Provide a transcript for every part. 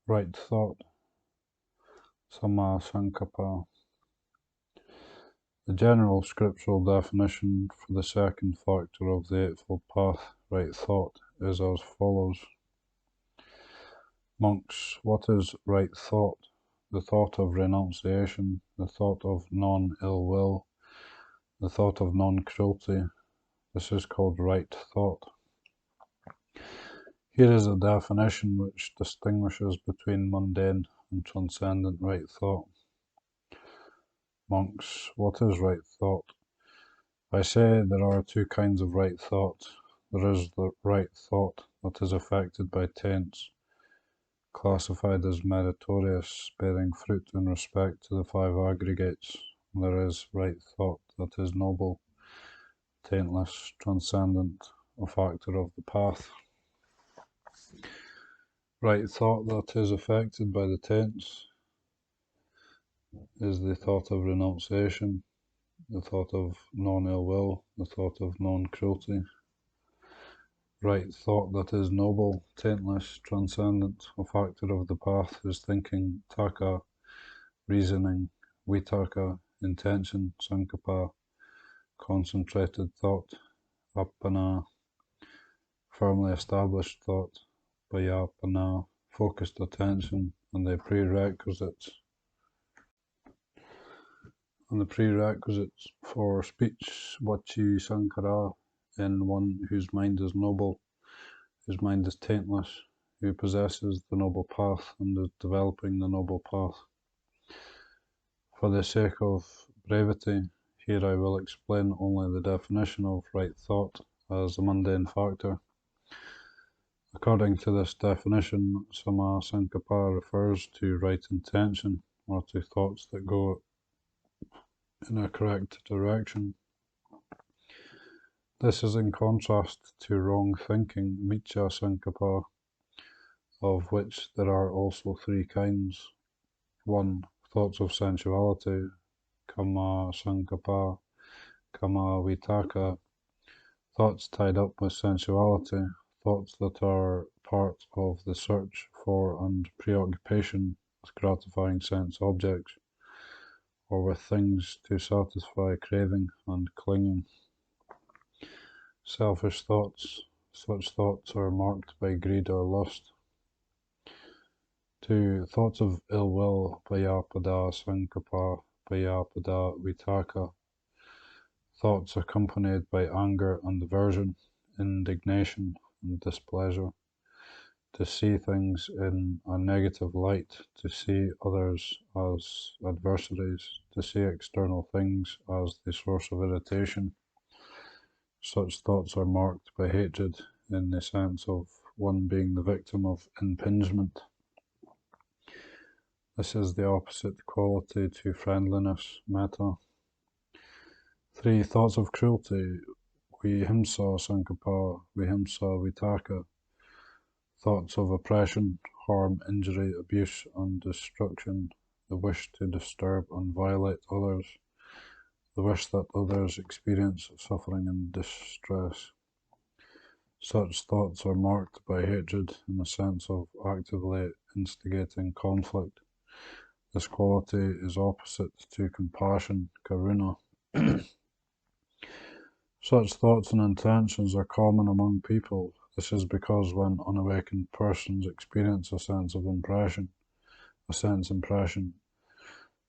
Right thought, Samma-Sankappa. The general scriptural definition for the second factor of the Eightfold Path, right thought, is as follows. Monks, what is right thought? The thought of renunciation, the thought of non-ill will, the thought of non-cruelty. This is called right thought. Here is a definition which distinguishes between mundane and transcendent right thought. Monks, what is right thought? I say there are two kinds of right thought. There is the right thought that is affected by taints, classified as meritorious, bearing fruit in respect to the five aggregates. There is right thought that is noble, taintless, transcendent, a factor of the path. Right thought that is affected by the taints is the thought of renunciation, the thought of non-ill will, the thought of non-cruelty. Right thought that is noble, taintless, transcendent, a factor of the path is thinking, taka, reasoning, vitaka, intention, sankappa, concentrated thought, appana, firmly established thought, vayapana, focused attention, and the prerequisites for speech, vachi sankara, in one whose mind is noble, whose mind is taintless, who possesses the noble path and is developing the noble path. For the sake of brevity, here I will explain only the definition of right thought as a mundane factor. According to this definition, Samma-Sankappa refers to right intention, or to thoughts that go in a correct direction. This is in contrast to wrong thinking, Miccha Sankappa, of which there are also three kinds. 1. Thoughts of sensuality, Samma-Sankappa, Vitaka, thoughts tied up with sensuality, thoughts that are part of the search for and preoccupation with gratifying sense objects, or with things to satisfy craving and clinging. Selfish thoughts, such thoughts are marked by greed or lust. 2. Thoughts of ill will, Vyapada Sankappa, Vyapada Vitaka, thoughts accompanied by anger and aversion, indignation and displeasure, to see things in a negative light, to see others as adversaries, to see external things as the source of irritation. Such thoughts are marked by hatred in the sense of one being the victim of impingement. This is the opposite quality to friendliness, metta. 3. Thoughts of cruelty, vihimsa sankappa, vihimsa vitaka, thoughts of oppression, harm, injury, abuse, and destruction, the wish to disturb and violate others, the wish that others experience suffering and distress. Such thoughts are marked by hatred in the sense of actively instigating conflict. This quality is opposite to compassion, karuna. Such thoughts and intentions are common among people. This is because when unawakened persons experience a sense impression,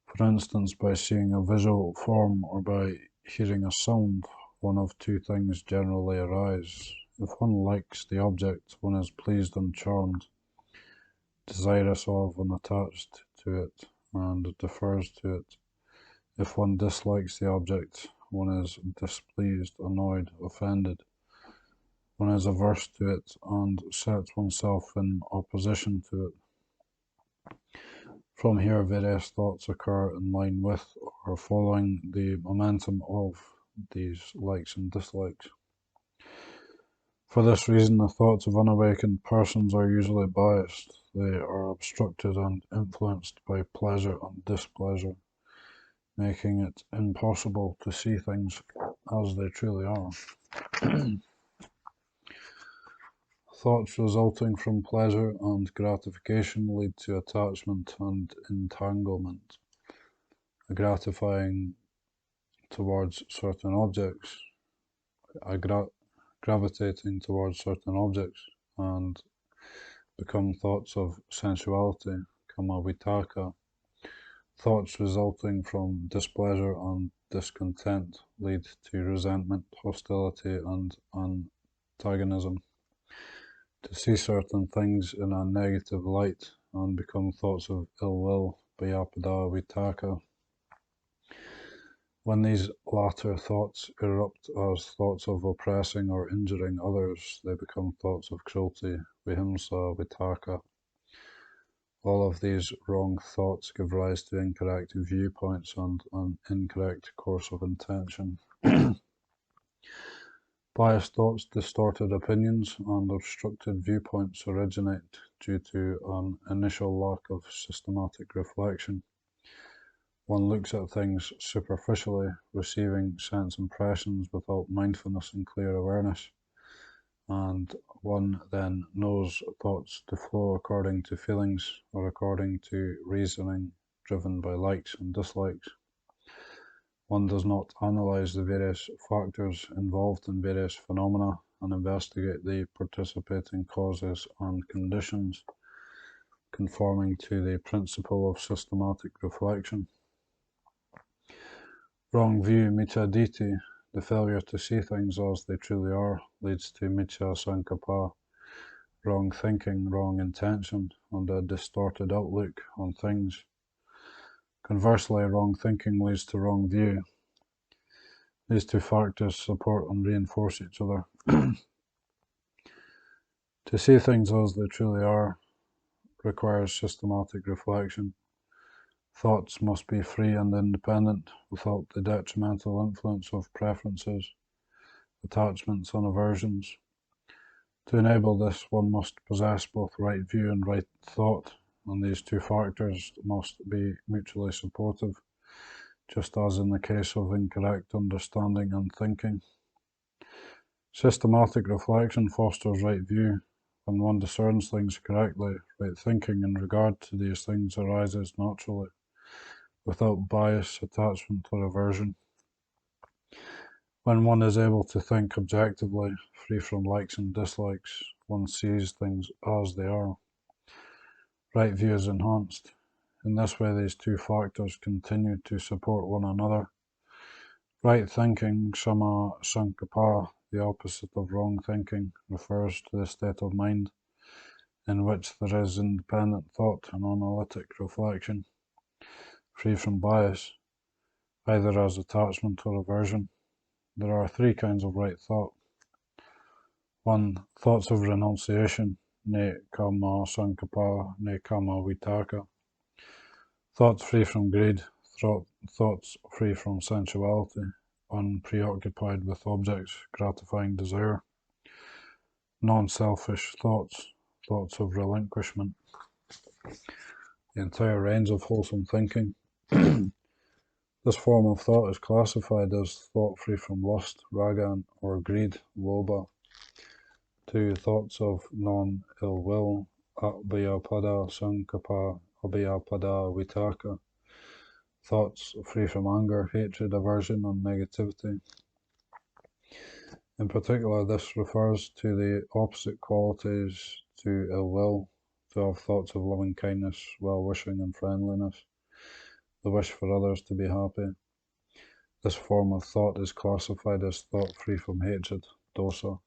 for instance by seeing a visual form or by hearing a sound, one of two things generally arise. If one likes the object, one is pleased and charmed, desirous of and attached to it, and defers to it. If one dislikes the object, one is displeased, annoyed, offended. One is averse to it and sets oneself in opposition to it. From here, various thoughts occur in line with or following the momentum of these likes and dislikes. For this reason, the thoughts of unawakened persons are usually biased. They are obstructed and influenced by pleasure and displeasure, making it impossible to see things as they truly are. Thoughts resulting from pleasure and gratification lead to attachment and entanglement, gratifying towards certain objects, gravitating towards certain objects, and become thoughts of sensuality, kama vitaka. Thoughts resulting from displeasure and discontent lead to resentment, hostility, and antagonism. To see certain things in a negative light and become thoughts of ill will, vyapada vitaka. When these latter thoughts erupt as thoughts of oppressing or injuring others, they become thoughts of cruelty, vihimsa vitaka. All of these wrong thoughts give rise to incorrect viewpoints and an incorrect course of intention. Biased thoughts, distorted opinions, and obstructed viewpoints originate due to an initial lack of systematic reflection. One looks at things superficially, receiving sense impressions without mindfulness and clear awareness, and one then knows thoughts to flow according to feelings or according to reasoning driven by likes and dislikes. One does not analyze the various factors involved in various phenomena and investigate the participating causes and conditions, conforming to the principle of systematic reflection. Wrong view, micchaditi, the failure to see things as they truly are, leads to Samma-Sankappa, wrong thinking, wrong intention, and a distorted outlook on things. Conversely, wrong thinking leads to wrong view. These two factors support and reinforce each other. To see things as they truly are requires systematic reflection. Thoughts must be free and independent, without the detrimental influence of preferences, attachments, and aversions. To enable this, one must possess both right view and right thought, and these two factors must be mutually supportive, just as in the case of incorrect understanding and thinking. Systematic reflection fosters right view. When one discerns things correctly, right thinking in regard to these things arises naturally, without bias, attachment, or aversion. When one is able to think objectively, free from likes and dislikes, one sees things as they are. Right view is enhanced. In this way, these two factors continue to support one another. Right thinking, Samma-Sankappa, the opposite of wrong thinking, refers to the state of mind in which there is independent thought and analytic reflection, free from bias, either as attachment or aversion. There are three kinds of right thought. 1. Thoughts of renunciation, ne Samma-Sankappa, ne kama vitaka. Thoughts free from greed, thoughts free from sensuality, unpreoccupied with objects, gratifying desire. Non-selfish thoughts, thoughts of relinquishment. The entire range of wholesome thinking. This form of thought is classified as thought free from lust, raga, or greed, lobha. 2. Thoughts of non-ill will, abhyapada sankappa, abhyapada vitaka. Thoughts free from anger, hatred, aversion, and negativity. In particular, this refers to the opposite qualities to ill will, to have thoughts of loving kindness, well-wishing, and friendliness, the wish for others to be happy. This form of thought is classified as thought free from hatred, dosa.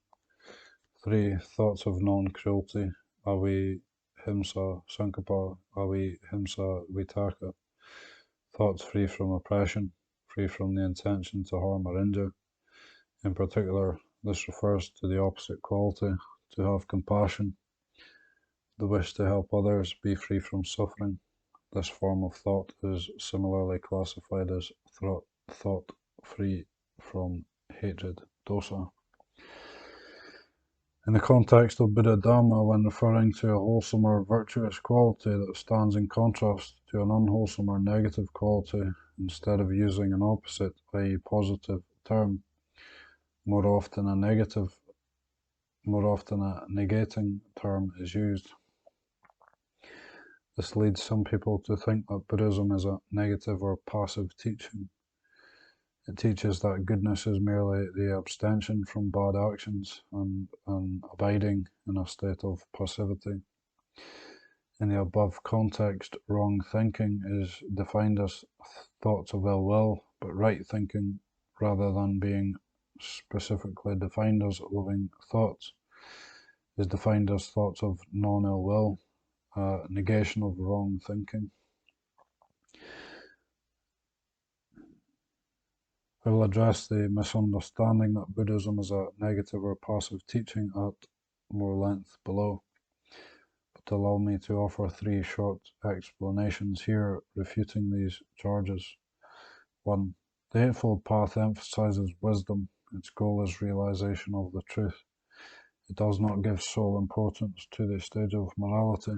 3. Thoughts of non-cruelty, avihimsa sankappa, avihimsa vitaka. Thoughts free from oppression, free from the intention to harm or injure. In particular, this refers to the opposite quality, to have compassion, the wish to help others, be free from suffering. This form of thought is similarly classified as thought free from hatred, dosa. In the context of Buddha Dhamma, when referring to a wholesome or virtuous quality that stands in contrast to an unwholesome or negative quality, instead of using an opposite, i.e. positive term, more often a negative more often a negating term is used. This leads some people to think that Buddhism is a negative or passive teaching. It teaches that goodness is merely the abstention from bad actions and abiding in a state of passivity. In the above context, wrong thinking is defined as thoughts of ill will, but right thinking, rather than being specifically defined as loving thoughts, is defined as thoughts of non-ill will, a negation of wrong thinking. I will address the misunderstanding that Buddhism is a negative or passive teaching at more length below, but allow me to offer 3 short explanations here refuting these charges. 1. The Eightfold Path emphasizes wisdom. Its goal is realization of the truth. It does not give sole importance to the stage of morality.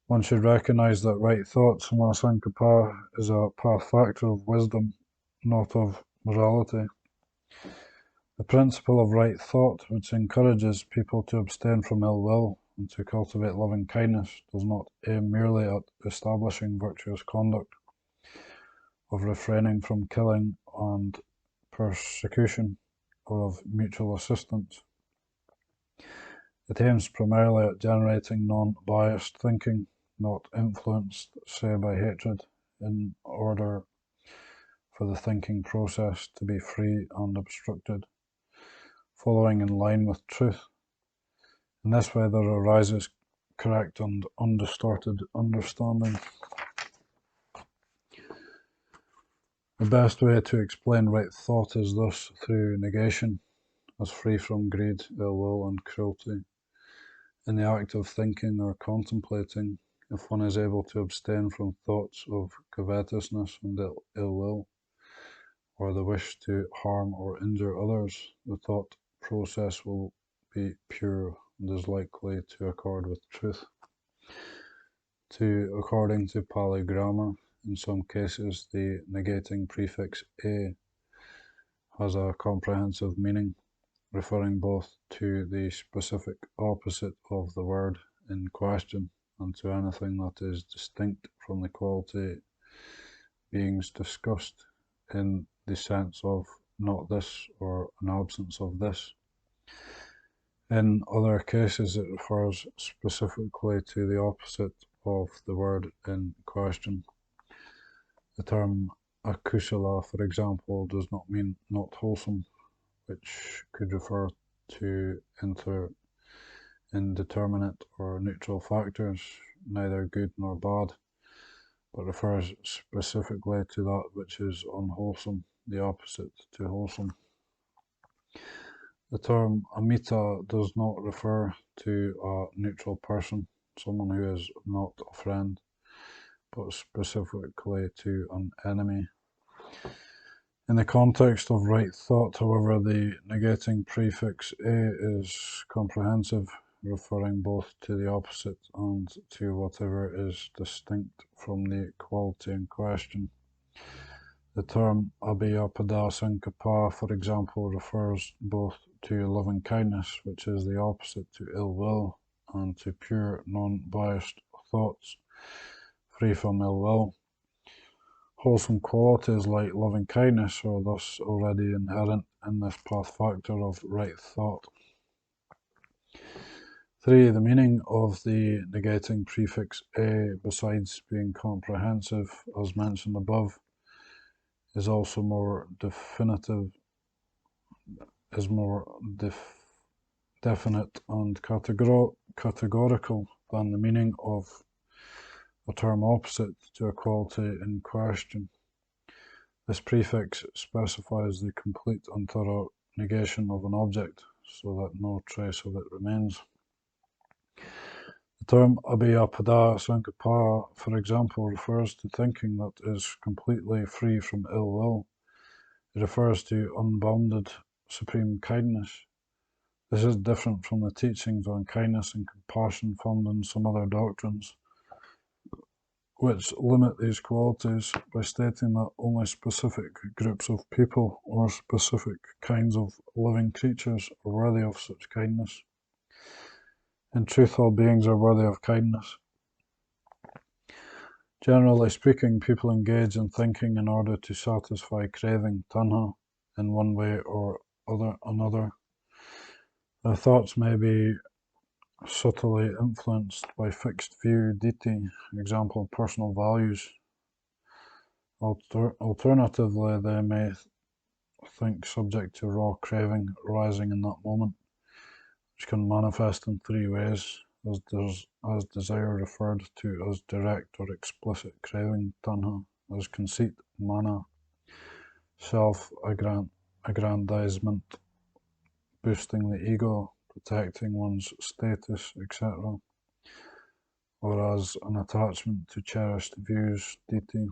One should recognize that right thought, Samma-Sankappa, is a path factor of wisdom, not of morality. The principle of right thought, which encourages people to abstain from ill will and to cultivate loving kindness, does not aim merely at establishing virtuous conduct, of refraining from killing and persecution, or of mutual assistance. It aims primarily at generating non-biased thinking, not influenced, say, by hatred, in order for the thinking process to be free and obstructed, following in line with truth. In this way there arises correct and undistorted understanding. The best way to explain right thought is thus through negation, as free from greed, ill will, and cruelty. In the act of thinking or contemplating, if one is able to abstain from thoughts of covetousness and ill will, or the wish to harm or injure others, the thought process will be pure and is likely to accord with truth. 2. According to Pali grammar, in some cases the negating prefix a has a comprehensive meaning, referring both to the specific opposite of the word in question and to anything that is distinct from the quality beings discussed, in the sense of not this or an absence of this. In other cases it refers specifically to the opposite of the word in question. The term akusala, for example, does not mean not wholesome, which could refer to indeterminate or neutral factors, neither good nor bad, but refers specifically to that which is unwholesome, the opposite to wholesome. The term amita does not refer to a neutral person, someone who is not a friend, but specifically to an enemy. In the context of right thought, however, the negating prefix a is comprehensive, referring both to the opposite and to whatever is distinct from the quality in question. The term Abhyapada-Sankappa, for example, refers both to loving kindness, which is the opposite to ill will, and to pure, non-biased thoughts, free from ill will. Wholesome qualities like loving kindness are thus already inherent in this path factor of right thought. 3. The meaning of the negating prefix a, besides being comprehensive, as mentioned above, is also more definite and categorical than the meaning of a term opposite to a quality in question. This prefix specifies the complete and thorough negation of an object, so that no trace of it remains. The term Abhyapada-Sankappa, for example, refers to thinking that is completely free from ill will. It refers to unbounded supreme kindness. This is different from the teachings on kindness and compassion found in some other doctrines, which limit these qualities by stating that only specific groups of people or specific kinds of living creatures are worthy of such kindness. In truth, all beings are worthy of kindness. Generally speaking, people engage in thinking in order to satisfy craving, tanha, in one way or another. Their thoughts may be subtly influenced by fixed view, ditthi, example, personal values. Alternatively, they may think subject to raw craving arising in that moment, which can manifest in three ways, as desire referred to as direct or explicit craving, tanha, as conceit, mana, self-aggrandizement, boosting the ego, protecting one's status, etc., or as an attachment to cherished views, ditthi.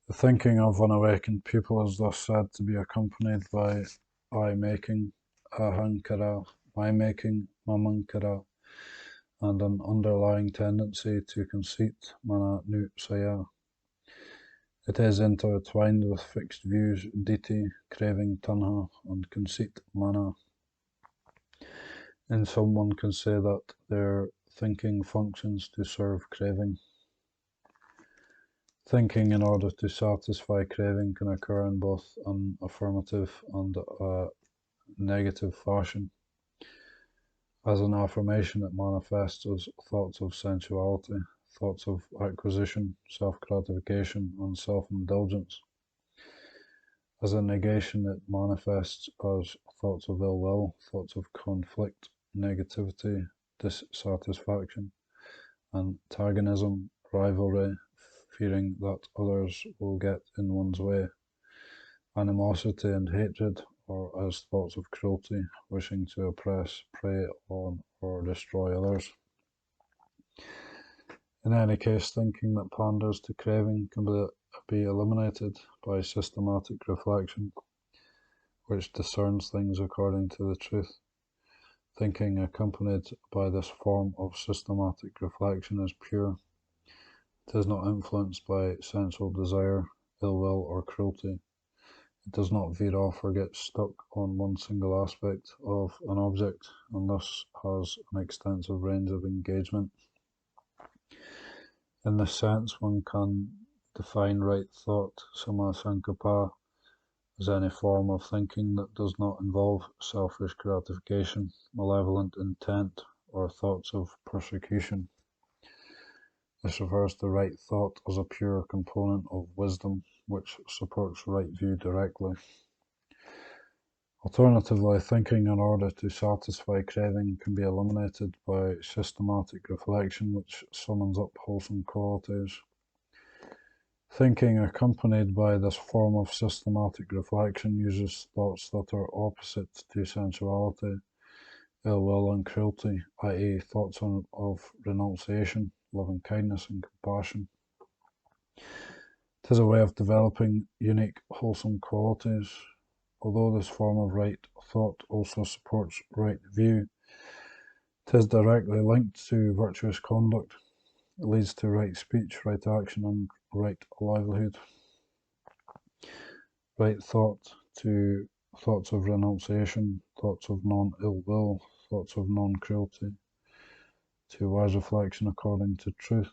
The thinking of unawakened people is thus said to be accompanied by I-making, ahankara, my-making, mamankara, and an underlying tendency to conceit, mana nutsaya. It is intertwined with fixed views, ditthi, craving, tanha, and conceit, mana. In sum, one can say that their thinking functions to serve craving. Thinking in order to satisfy craving can occur in both an affirmative and a negative fashion. As an affirmation, it manifests as thoughts of sensuality, thoughts of acquisition, self-gratification, and self-indulgence. As a negation, it manifests as thoughts of ill will, thoughts of conflict, negativity, dissatisfaction, antagonism, rivalry, fearing that others will get in one's way, animosity and hatred, or as thoughts of cruelty, wishing to oppress, prey on, or destroy others. In any case, thinking that panders to craving can be eliminated by systematic reflection, which discerns things according to the truth. Thinking accompanied by this form of systematic reflection is pure. It is not influenced by sensual desire, ill will, or cruelty. It does not veer off or get stuck on one single aspect of an object, and thus has an extensive range of engagement. In this sense, one can define right thought, Samma-Sankappa, as any form of thinking that does not involve selfish gratification, malevolent intent, or thoughts of persecution. This refers to right thought as a pure component of wisdom, which supports right view directly. Alternatively, thinking in order to satisfy craving can be eliminated by systematic reflection, which summons up wholesome qualities. Thinking accompanied by this form of systematic reflection uses thoughts that are opposite to sensuality, ill will, and cruelty, i.e., thoughts of renunciation, loving kindness, and compassion. It is a way of developing unique, wholesome qualities. Although this form of right thought also supports right view, it is directly linked to virtuous conduct. It leads to right speech, right action, and right livelihood. Right thought to thoughts of renunciation, thoughts of non-ill will, thoughts of non-cruelty, to wise reflection according to truth,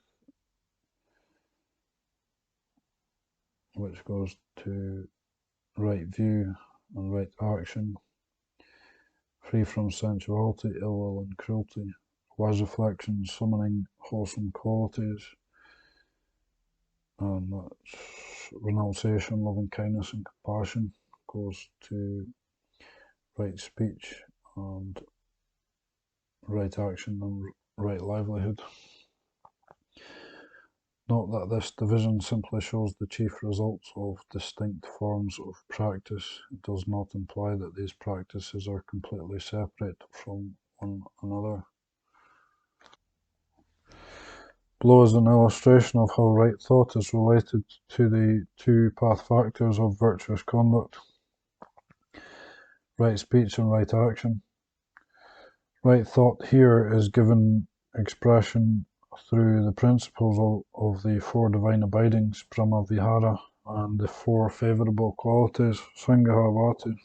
which goes to right view and right action, free from sensuality, ill will, and cruelty. Wise reflection summoning wholesome qualities, and that's renunciation, loving kindness, and compassion, goes to right speech and right action and right livelihood. Note that this division simply shows the chief results of distinct forms of practice. It does not imply that these practices are completely separate from one another. Below is an illustration of how right thought is related to the two path factors of virtuous conduct: right speech and right action. Right thought here is given expression through the principles of the four divine abidings, Brahma Vihara, and the four favourable qualities, Sangha.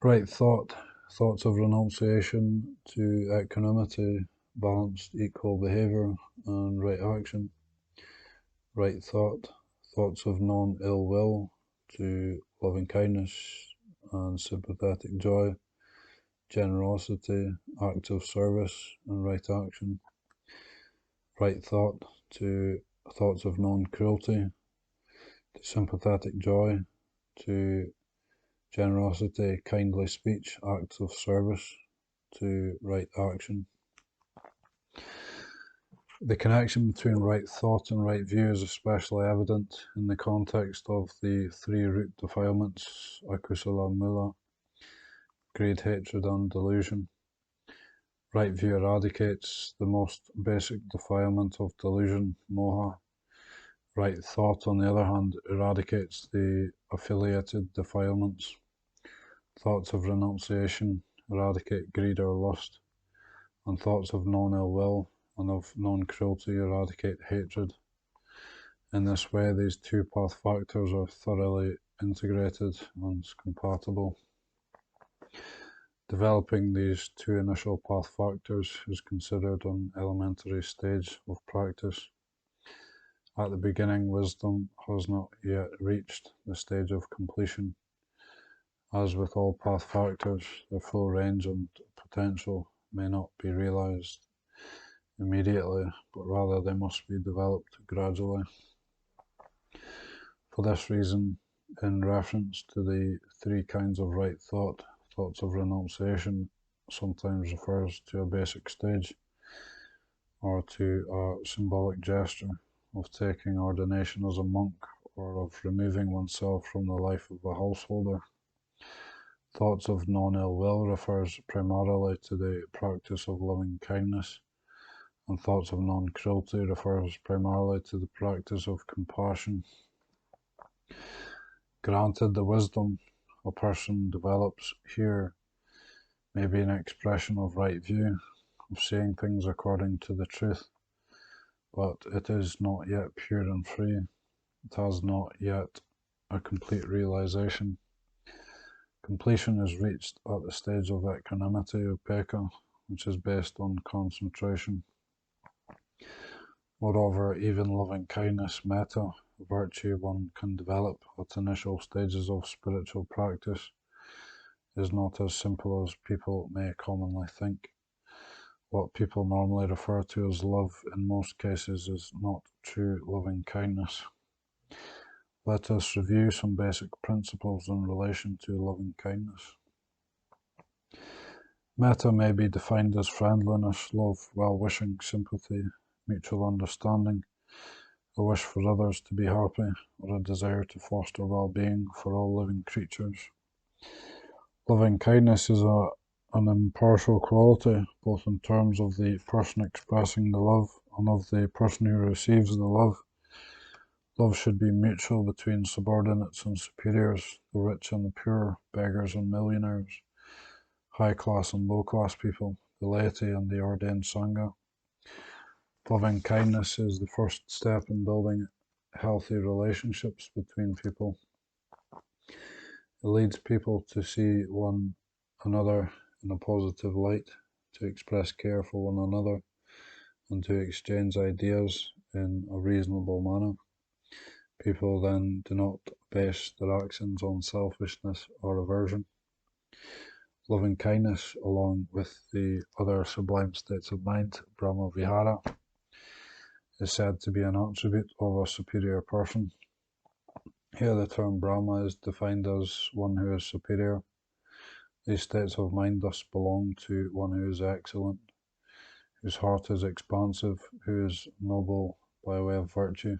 Right thought, thoughts of renunciation to equanimity, balanced equal behaviour, and right action. Right thought, thoughts of non-ill will to loving kindness and sympathetic joy, generosity, active service, and right action. Right thought to thoughts of non-cruelty, to sympathetic joy, to generosity, kindly speech, acts of service, to right action. The connection between right thought and right view is especially evident in the context of the three root defilements, akusala mula, greed, hatred, and delusion. Right view eradicates the most basic defilement of delusion, moha. Right thought, on the other hand, eradicates the affiliated defilements. Thoughts of renunciation eradicate greed or lust, and thoughts of non-ill will and of non-cruelty eradicate hatred. In this way, these two path factors are thoroughly integrated and compatible. Developing these two initial path factors is considered an elementary stage of practice. At the beginning, wisdom has not yet reached the stage of completion. As with all path factors, their full range and potential may not be realized immediately, but rather they must be developed gradually. For this reason, in reference to the three kinds of right thought, thoughts of renunciation sometimes refers to a basic stage or to a symbolic gesture of taking ordination as a monk or of removing oneself from the life of a householder. Thoughts of non-ill will refers primarily to the practice of loving kindness, and thoughts of non-cruelty refers primarily to the practice of compassion. Granted, the wisdom a person develops here may be an expression of right view, of seeing things according to the truth, but it is not yet pure and free. It has not yet a complete realization. Completion is reached at the stage of equanimity, upekkha, which is based on concentration. Moreover, even loving kindness, metta, a virtue one can develop at initial stages of spiritual practice, is not as simple as people may commonly think. What people normally refer to as love in most cases is not true loving kindness. Let us review some basic principles in relation to loving kindness. Metta may be defined as friendliness, love, well-wishing, sympathy, mutual understanding, a wish for others to be happy, or a desire to foster well-being for all living creatures. Loving kindness is an impartial quality, both in terms of the person expressing the love and of the person who receives the love. Love should be mutual between subordinates and superiors, the rich and the poor, beggars and millionaires, high-class and low-class people, the laity and the ordained Sangha. Loving kindness is the first step in building healthy relationships between people. It leads people to see one another in a positive light, to express care for one another, and to exchange ideas in a reasonable manner. People then do not base their actions on selfishness or aversion. Loving kindness, along with the other sublime states of mind, Brahma Vihara, is said to be an attribute of a superior person. Here the term Brahma is defined as one who is superior. These states of mind thus belong to one who is excellent, whose heart is expansive, who is noble by way of virtue.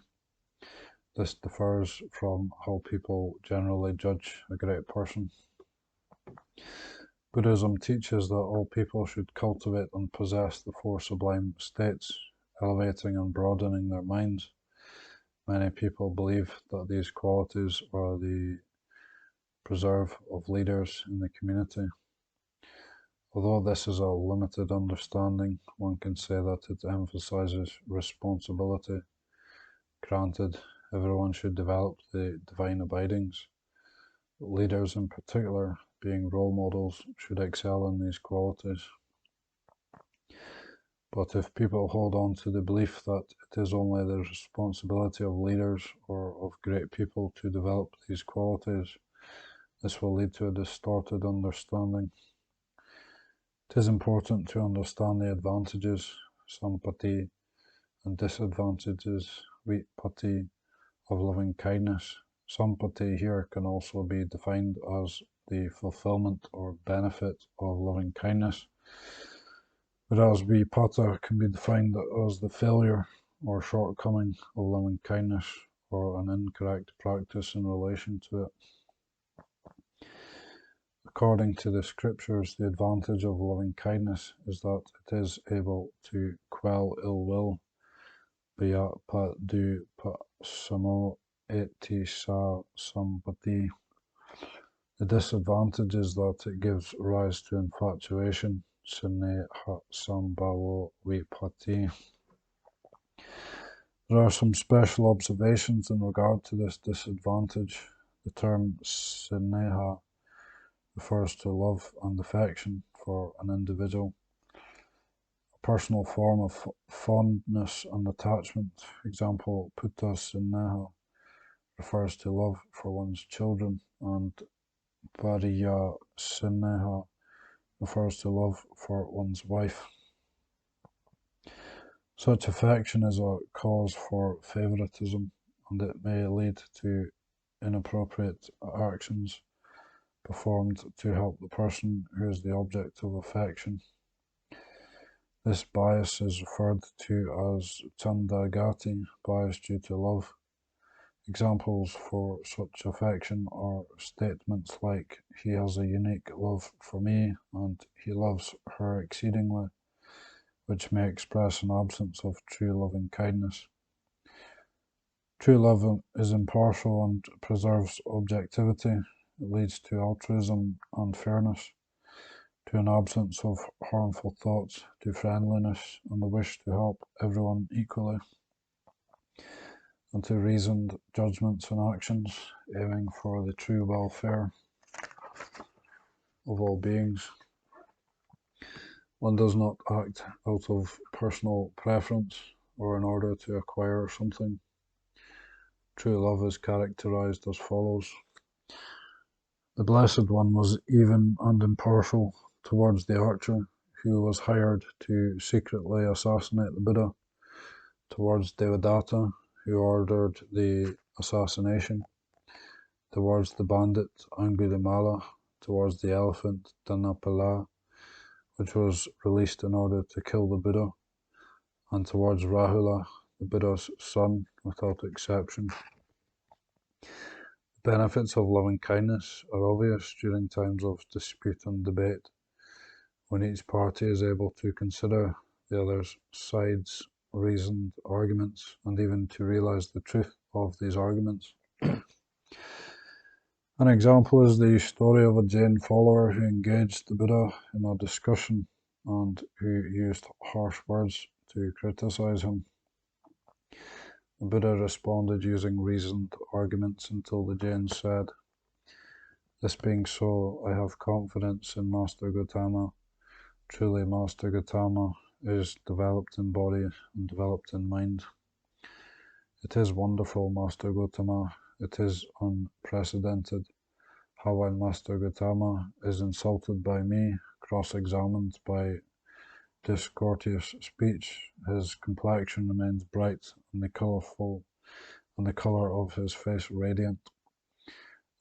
This differs from how people generally judge a great person. Buddhism teaches that all people should cultivate and possess the four sublime states, elevating and broadening their minds. Many people believe that these qualities are the preserve of leaders in the community. Although this is a limited understanding, one can say that it emphasizes responsibility. Granted, everyone should develop the divine abidings. Leaders in particular, being role models, should excel in these qualities. But if people hold on to the belief that it is only the responsibility of leaders or of great people to develop these qualities, this will lead to a distorted understanding. It is important to understand the advantages, sampati, and disadvantages, vipatti, of loving kindness. Sampati here can also be defined as the fulfillment or benefit of loving kindness, whereas vipata can be defined as the failure or shortcoming of loving kindness or an incorrect practice in relation to it. According to the scriptures, the advantage of loving kindness is that it is able to quell ill will. Baya pa du pa samo eti sa sampati. The disadvantage is that it gives rise to infatuation. Sneha sambhavo vipati. There are some special observations in regard to this disadvantage. The term sneha refers to love and affection for an individual, a personal form of fondness and attachment. Example, putta sneha refers to love for one's children, and pariya sneha refers to love for one's wife. Such affection is a cause for favoritism, and it may lead to inappropriate actions performed to help the person who is the object of affection. This bias is referred to as chandagati, bias due to love. Examples for such affection are statements like, he has a unique love for me and he loves her exceedingly, which may express an absence of true loving kindness. True love is impartial and preserves objectivity. It leads to altruism and fairness, to an absence of harmful thoughts, to friendliness and the wish to help everyone equally, and to reasoned judgments and actions, aiming for the true welfare of all beings. One does not act out of personal preference or in order to acquire something. True love is characterized as follows. The Blessed One was even and impartial towards the archer who was hired to secretly assassinate the Buddha, towards Devadatta, who ordered the assassination, towards the bandit Angulimala, towards the elephant Dhanapala, which was released in order to kill the Buddha, and towards Rahula, the Buddha's son, without exception. The benefits of loving kindness are obvious during times of dispute and debate, when each party is able to consider the other's side's reasoned arguments and even to realize the truth of these arguments. An example is the story of a Jain follower who engaged the Buddha in a discussion and who used harsh words to criticize him. The Buddha responded using reasoned arguments until the Jain said, "This being so, I have confidence in Master Gautama. Truly, Master Gautama is developed in body and developed in mind. It is wonderful, Master Gautama. It is unprecedented. How while Master Gautama is insulted by me, cross-examined by discourteous speech, his complexion remains bright and the colour of his face radiant,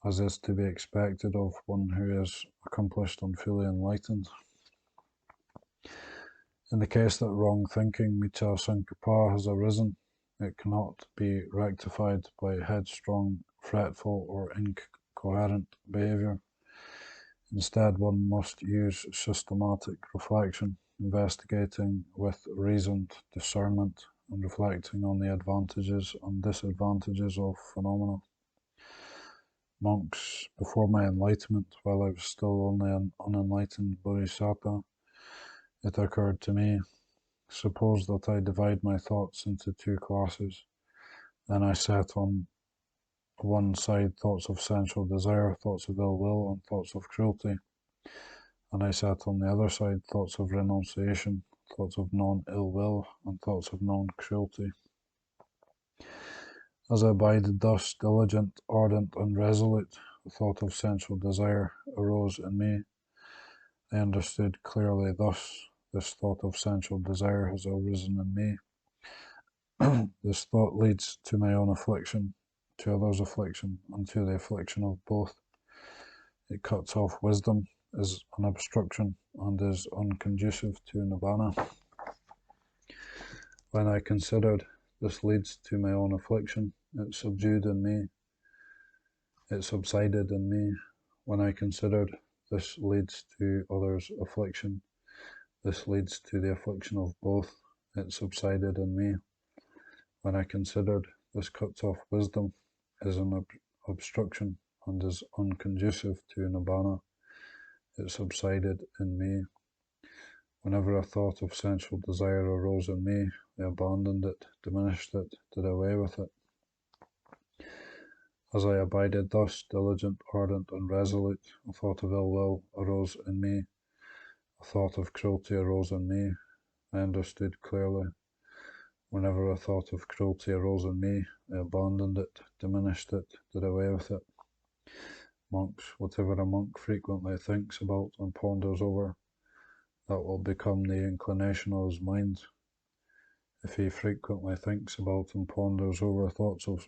as is to be expected of one who is accomplished and fully enlightened. In the case that wrong thinking, Samma-Sankappa, has arisen, it cannot be rectified by headstrong, fretful, or incoherent behaviour. Instead, one must use systematic reflection, investigating with reasoned discernment and reflecting on the advantages and disadvantages of phenomena. Monks, before my enlightenment, while I was still only an unenlightened bodhisattva, it occurred to me, suppose that I divide my thoughts into two classes. Then I set on one side thoughts of sensual desire, thoughts of ill will, and thoughts of cruelty. And I set on the other side thoughts of renunciation, thoughts of non-ill will, and thoughts of non-cruelty. As I abided thus, diligent, ardent, and resolute, the thought of sensual desire arose in me. I understood clearly thus, this thought of sensual desire has arisen in me. This thought leads to my own affliction, to others' affliction, and to the affliction of both. It cuts off wisdom, is an obstruction, and is unconducive to nibbana. When I considered this leads to my own affliction, it subdued in me, it subsided in me. When I considered this leads to others' affliction, this leads to the affliction of both, it subsided in me. When I considered this cuts off wisdom, is an obstruction, and is unconducive to nibbana, it subsided in me. Whenever a thought of sensual desire arose in me, I abandoned it, diminished it, did away with it. As I abided thus, diligent, ardent, and resolute, a thought of ill will arose in me, a thought of cruelty arose in me. I understood clearly. Whenever a thought of cruelty arose in me, I abandoned it, diminished it, did away with it. Monks, whatever a monk frequently thinks about and ponders over, that will become the inclination of his mind. If he frequently thinks about and ponders over thoughts of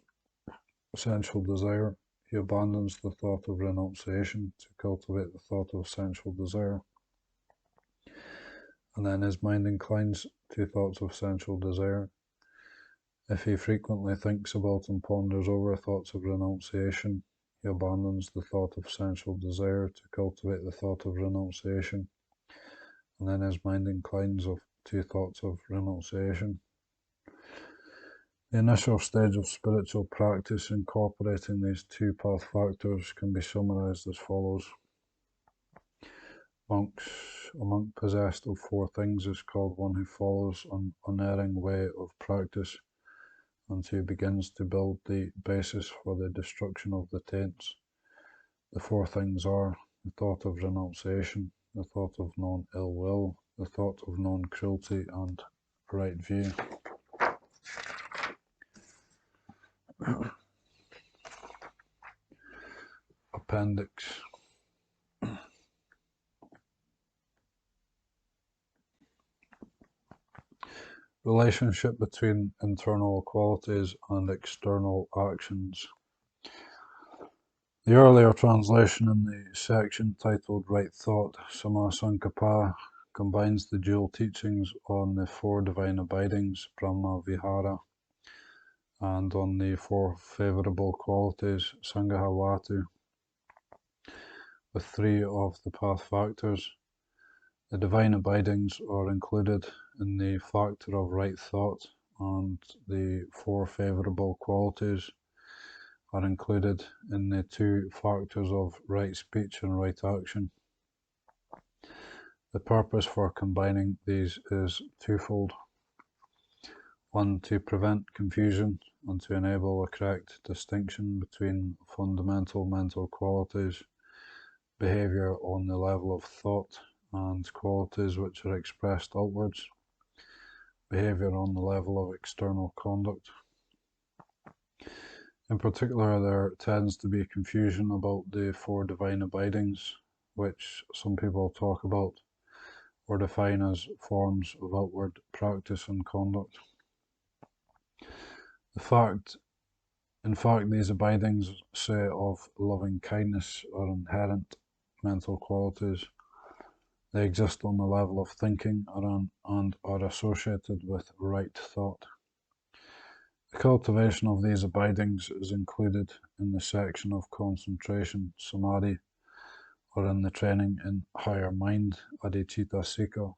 sensual desire, he abandons the thought of renunciation to cultivate the thought of sensual desire. And then his mind inclines to thoughts of sensual desire. If he frequently thinks about and ponders over thoughts of renunciation, he abandons the thought of sensual desire to cultivate the thought of renunciation. And then his mind inclines to thoughts of renunciation. The initial stage of spiritual practice incorporating these two path factors can be summarized as follows. Monks, a monk possessed of four things is called one who follows an unerring way of practice and who begins to build the basis for the destruction of the taints. The four things are the thought of renunciation, the thought of non-ill will, the thought of non-cruelty, and right view. Appendix. Relationship between internal qualities and external actions. The earlier translation in the section titled Right Thought, Samma-Sankappa, combines the dual teachings on the four divine abidings, Brahma Vihara, and on the four favourable qualities, Sangha with three of the path factors. The divine abidings are included in the factor of right thought, and the four favourable qualities are included in the two factors of right speech and right action. The purpose for combining these is twofold. One, to prevent confusion and to enable a correct distinction between fundamental mental qualities, behaviour on the level of thought, and qualities which are expressed outwards, behaviour on the level of external conduct. In particular, there tends to be confusion about the four divine abidings, which some people talk about or define as forms of outward practice and conduct. In fact, these abidings say of loving kindness are inherent mental qualities. They exist on the level of thinking and are associated with right thought. The cultivation of these abidings is included in the section of concentration, samadhi, or in the training in higher mind, adhicitta sikha.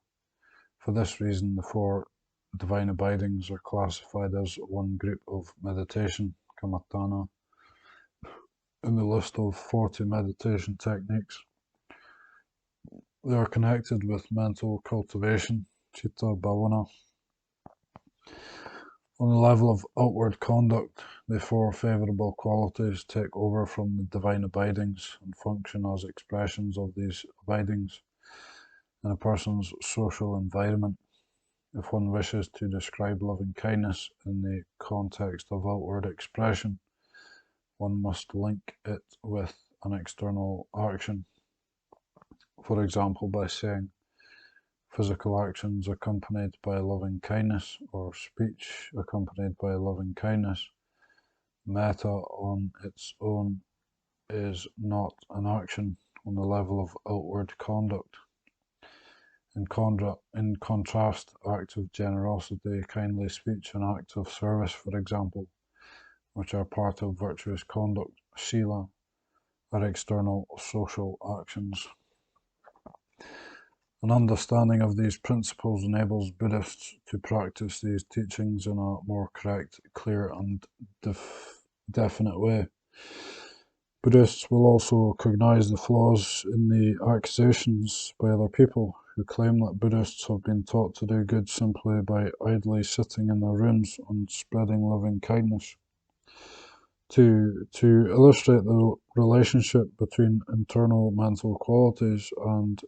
For this reason, the four divine abidings are classified as one group of meditation, kamattana, in the list of 40 meditation techniques. They are connected with mental cultivation, chitta bhavana. On the level of outward conduct, the four favourable qualities take over from the divine abidings and function as expressions of these abidings in a person's social environment. If one wishes to describe loving kindness in the context of outward expression, one must link it with an external action. For example, by saying physical actions accompanied by loving kindness, or speech accompanied by loving kindness. Metta on its own is not an action on the level of outward conduct. In contrast, acts of generosity, kindly speech, and acts of service, for example, which are part of virtuous conduct, sila, are external social actions. An understanding of these principles enables Buddhists to practice these teachings in a more correct, clear, and definite way. Buddhists will also cognize the flaws in the accusations by other people who claim that Buddhists have been taught to do good simply by idly sitting in their rooms and spreading loving kindness. To illustrate the relationship between internal mental qualities and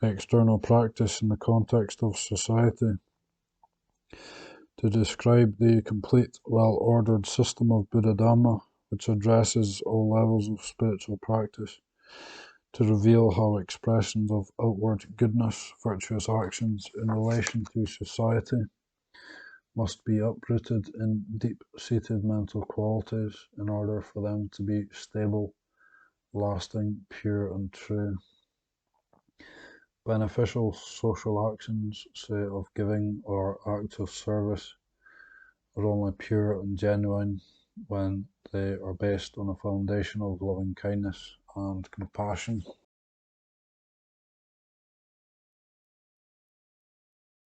external practice in the context of society, to describe the complete, well-ordered system of Buddha Dhamma, which addresses all levels of spiritual practice, to reveal how expressions of outward goodness, virtuous actions in relation to society, must be uprooted in deep-seated mental qualities in order for them to be stable, lasting, pure, and true. Beneficial social actions, say of giving or acts of service, are only pure and genuine when they are based on a foundation of loving kindness and compassion.